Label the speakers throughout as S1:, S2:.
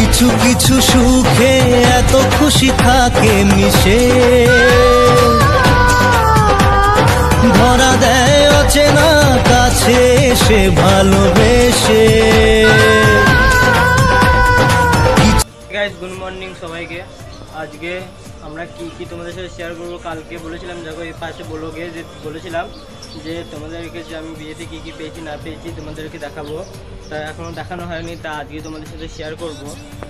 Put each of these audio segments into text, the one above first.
S1: কিছু কিছু সুখে এত খুশি থাকে মিশে, ধরা দেয় অচেনা কাছে এসে ভালোবেসে।
S2: গাইস গুড মর্নিং সবাইকে। আজকে আমরা কি তোমাদের সাথে শেয়ার করবো, কালকে বলেছিলাম দেখো এই পাশে ব্লগে যে বলেছিলাম যে তোমাদেরকে যে আমি বিয়েতে কি পেয়েছি না পেয়েছি তোমাদেরকে দেখাবো, তা এখনও দেখানো হয়নি, তা আজকে তোমাদের সাথে শেয়ার করব।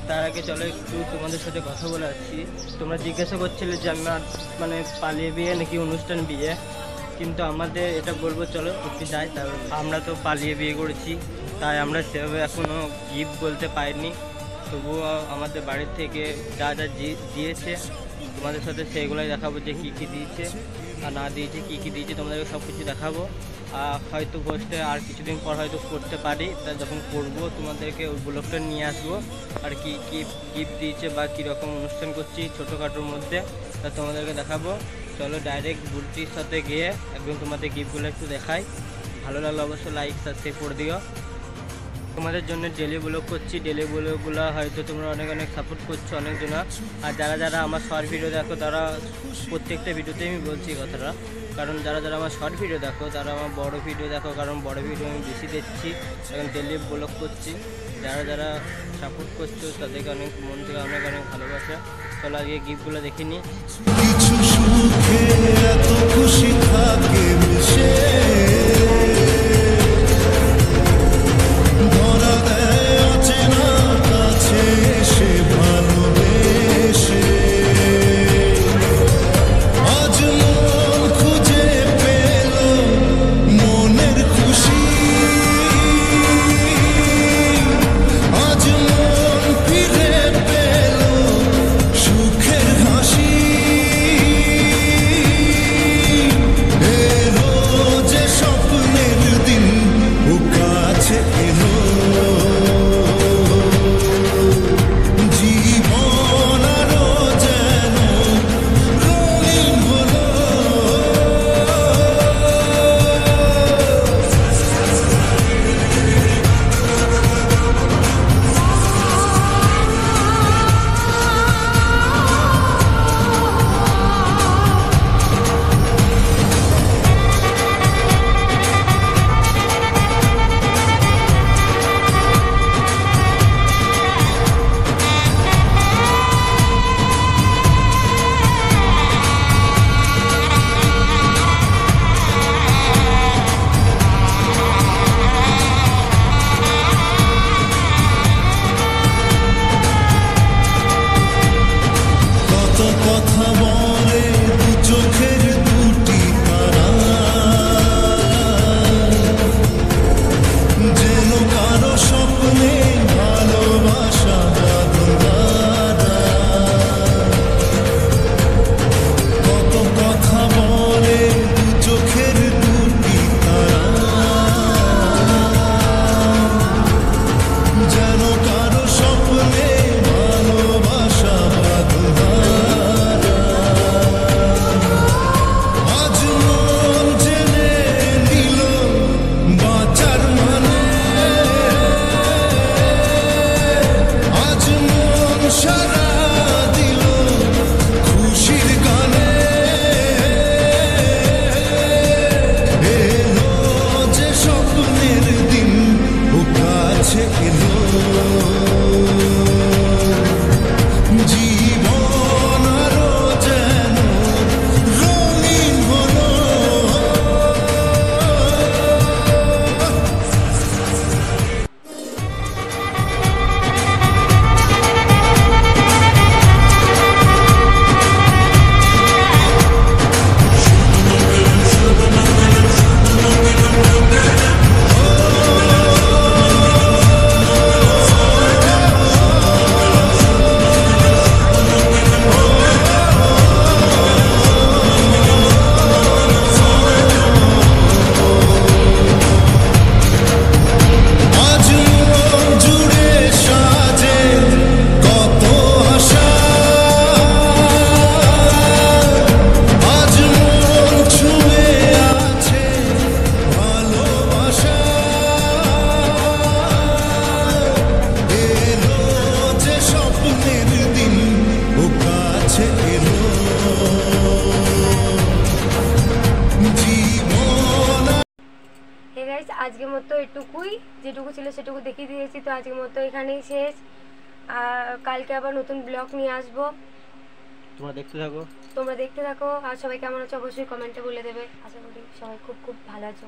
S2: তার আগে চলো একটু তোমাদের সাথে কথা বলে আসছি। তোমরা জিজ্ঞাসা করছিলে যে আমার মানে পালিয়ে বিয়ে নাকি অনুষ্ঠান বিয়ে, কিন্তু আমাদের এটা বলবো চলো একটু যাই। তার আমরা তো পালিয়ে বিয়ে করেছি, তাই আমরা সেভাবে এখনও গিফট বলতে পারিনি, তবুও আমাদের বাড়ির থেকে যা যা দিয়েছে তোমাদের সাথে সেইগুলোই দেখাবো, যে কী দিয়েছে আর না দিয়েছে, কী দিয়েছে তোমাদেরকে সব কিছু দেখাবো। হয়তো পোস্টে আর কিছুদিন পর হয়তো করতে পারি, তা যখন করবো তোমাদেরকে ওই ব্লগটা নিয়ে আসবো, আর কি গিফট দিয়েছে বা কীরকম অনুষ্ঠান করছি ছোটোখাটোর মধ্যে, তা তোমাদেরকে দেখাবো। চলো ডাইরেক্ট বুলটির সাথে গিয়ে একদম তোমাদের গিফটগুলো একটু দেখাই। ভালো লাগলে অবশ্যই লাইক সাবস্ক্রাইব করে দিও। তোমাদের জন্য ডেলি ব্লগ করছি, ডেলি ব্লগগুলো হয়তো তোমরা অনেক সাপোর্ট করছো অনেকজনা, আর যারা আমার শর্ট ভিডিও দেখো তারা প্রত্যেকটা ভিডিওতে আমি বলছি কথাটা, কারণ যারা আমার শর্ট ভিডিও দেখো তারা আমার বড় ভিডিও দেখো, কারণ বড় ভিডিও আমি বেশি দেখছি, এখন ডেলি ব্লগ করছি। যারা সাপোর্ট করছো তাদেরকে অনেক মন থেকে অনেক ভালোবাসা। চলো আগে গিফটগুলো দেখে নিই।
S1: কিছু সুখে এত খুশি থাকে মিশে, ধরা দেয় অচেনা কাছে এসে ভালোবেসে। আজ মন খুঁজে পেল মনের খুশি, আজ মন ফিরে পেল সুখের হাসি। এলো যে স্বপ্নের দিন
S3: আজকের মতো এটুকুই, যেটুকু ছিল সেটুকু দেখিয়ে দিয়েছি। তো আজকের মতো এখানেই শেষ। আর কালকে আবার নতুন ব্লগ নিয়ে আসবো,
S2: তোমরা দেখতে থাকো।
S3: আর সবাই কেমন আছো অবশ্যই কমেন্টে বলে দেবে। আশা করি সবাই খুব খুব ভালো আছো।